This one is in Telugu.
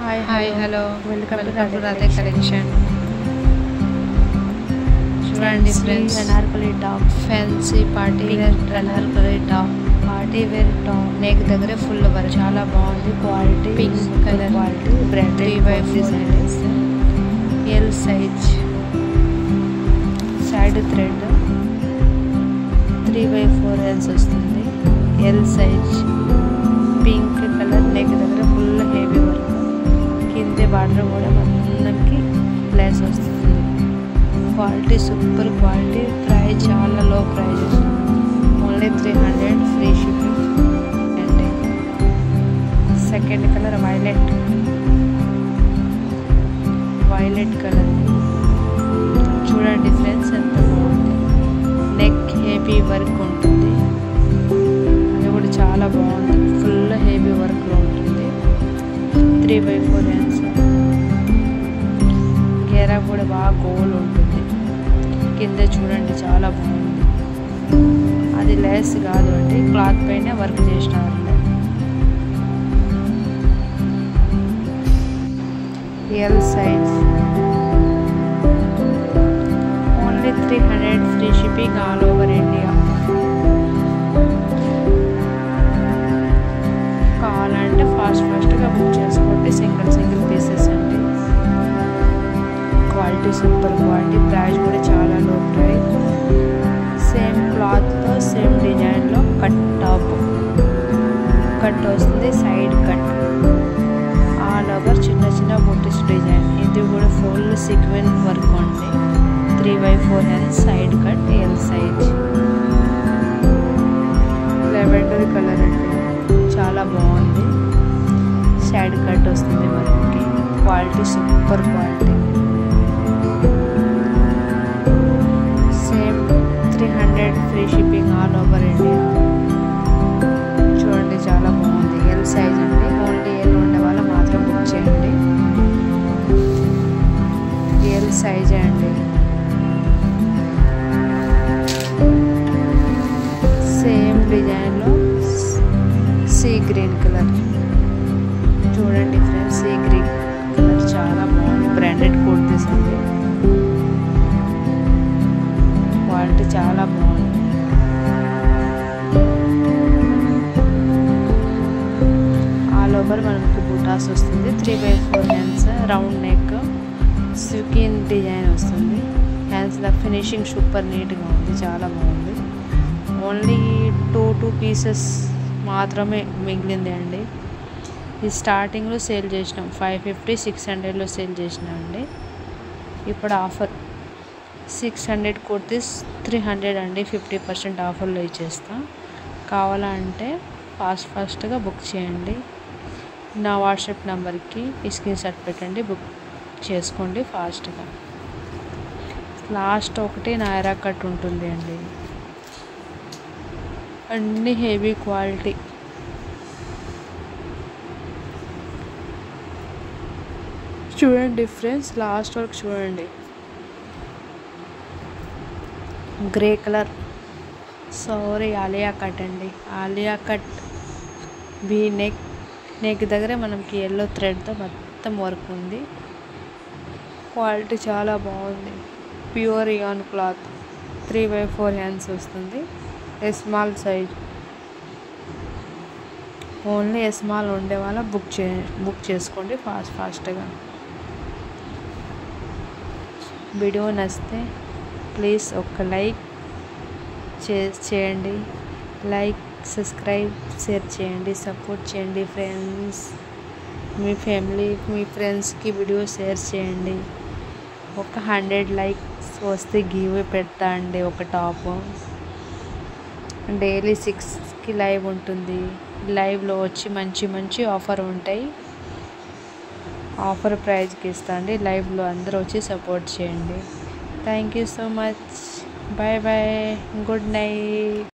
Hi, hello. Welcome to Radhe Collection. చూడండి friends, anarkali top, fancy party wear anarkali top, party wear top, neck దగ్గర ఫుల్ వర్క్ చాలా బాగుంది. Quality pink colour, quality branded 3x4 hands, L size, side thread 3x4 hands వస్తుంది. L size, pink colour, neck దగ్గర ఫుల్ హెవీ వర్క్, కింద బార్డర్ కూడా మనకి ప్లేస్ వస్తుంది. క్వాలిటీ సూపర్ క్వాలిటీ, ప్రైస్ చాలా లో ప్రైస్, ఓన్లీ 300, ఫ్రీ షిప్పింగ్. అండి సెకండ్ కలర్ వైలెట్ కలర్, చూడండి ఫ్రెండ్స్ ఎంత బాగుంది. నెక్ హెవీ వర్క్ ఉంటుంది, అది కూడా చాలా బాగుంది. ఫుల్ హెవీ వర్క్లో ఉంటుంది. 3x4 హ్యాండ్స్, గేరా కూడా బాగా గోల్ ఉంటుంది. కింద చూడండి చాలా బాగుంది. అది లేస్ కాదు అంటే క్లాత్ పైన వర్క్ చేసినారు. L size, only 300, free shipping all over India. కావాలంటే ఫాస్ట్గా బుక్ చేసుకోండి. సింగిల్ పీసెస్ అండి. క్వాలిటీ సూపర్ క్వాలిటీ, ప్రైస్ కూడా చాలా లో ప్రైస్. సేమ్ క్లాత్తో సేమ్ డిజైన్లో కట్ వస్తుంది. సైడ్ కట్, ఆల్ ఓవర్ చిన్న బూటీస్ డిజైన్. ఇది కూడా ఫుల్ సీక్వెన్ వర్క్ ఉంది. 3x4 hands, side cut, L size. Lavender colour అండి, చాలా బాగుంది. సైడ్ కట్ వస్తుంది మనకి. Quality super quality. Same 300, free shipping all over India. చూడండి చాలా బాగుంది. ఎల్ సైజ్ అండి, ఓన్లీ ఎల్ ఉండే వాళ్ళు మాత్రం బుక్ చేయండి. ఎల్ సైజే అండి. సేమ్ డిజైన్లో సీ గ్రీన్ కలర్, చూడండి ఫ్రెండ్స్, సీ గ్రీన్ కలర్ చాలా బాగుంది. బ్రాండెడ్ కుర్తీస్ అండి, క్వాలిటీ చాలా బాగుంది. ఆల్ ఓవర్ మనకి బూటాస్ వస్తుంది. 3x4 hands, round neck, sequin design వస్తుంది. హ్యాండ్స్లో ఫినిషింగ్ సూపర్ నీట్గా ఉంది, చాలా బాగుంది. ఓన్లీ 2 పీసెస్ మాత్రమే మిగిలింది అండి. ఇది స్టార్టింగ్లో సేల్ చేసినాం, 550, 600లో సేల్ చేసినాం అండి. ఇప్పుడు ఆఫర్ 600 కుర్తీస్ 300 అండి. 50% ఆఫర్లో ఇచ్చేస్తా. కావాలంటే ఫాస్ట్గా బుక్ చేయండి. నా వాట్సాప్ నెంబర్కి స్క్రీన్ షాట్ పెట్టండి, బుక్ చేసుకోండి ఫాస్ట్గా. లాస్ట్ ఒకటి నాయరా కట్ ఉంటుంది అండి. అన్ని హెవీ క్వాలిటీ. చూడండి ఫ్రెండ్స్, లాస్ట్ వరకు చూడండి. Grey colour, sorry Alia cut అండి. ఆలియా కట్ వీ నెక్ దగ్గర మనకి ఎల్లో థ్రెడ్తో మొత్తం వర్క్ ఉంది. క్వాలిటీ చాలా బాగుంది. Pure an cloth, 3x4 hands వస్తుంది. స్మాల్ సైజ్, ఓన్లీ స్మాల్ ఉండే వాళ్ళ బుక్ చేసుకోండి ఫాస్ట్గా. వీడియో నచ్చితే ప్లీజ్ ఒక లైక్ చేయండి. లైక్, సబ్స్క్రైబ్, షేర్ చేయండి, సపోర్ట్ చేయండి ఫ్రెండ్స్. మీ ఫ్యామిలీ, మీ ఫ్రెండ్స్కి వీడియో షేర్ చేయండి. ఒక 100 లైక్స్ వస్తే గివ్ పెడతా అండి. ఒక టాప్ డైలీ 6కి లైవ్ ఉంటుంది. లైవ్లో వచ్చి మంచి ఆఫర్ ఉంటాయి. ఆఫర్ ప్రైజ్కి ఇస్తా అండి. లైవ్లో అందరూ వచ్చి సపోర్ట్ చేయండి. Thank you so much. Bye, good night.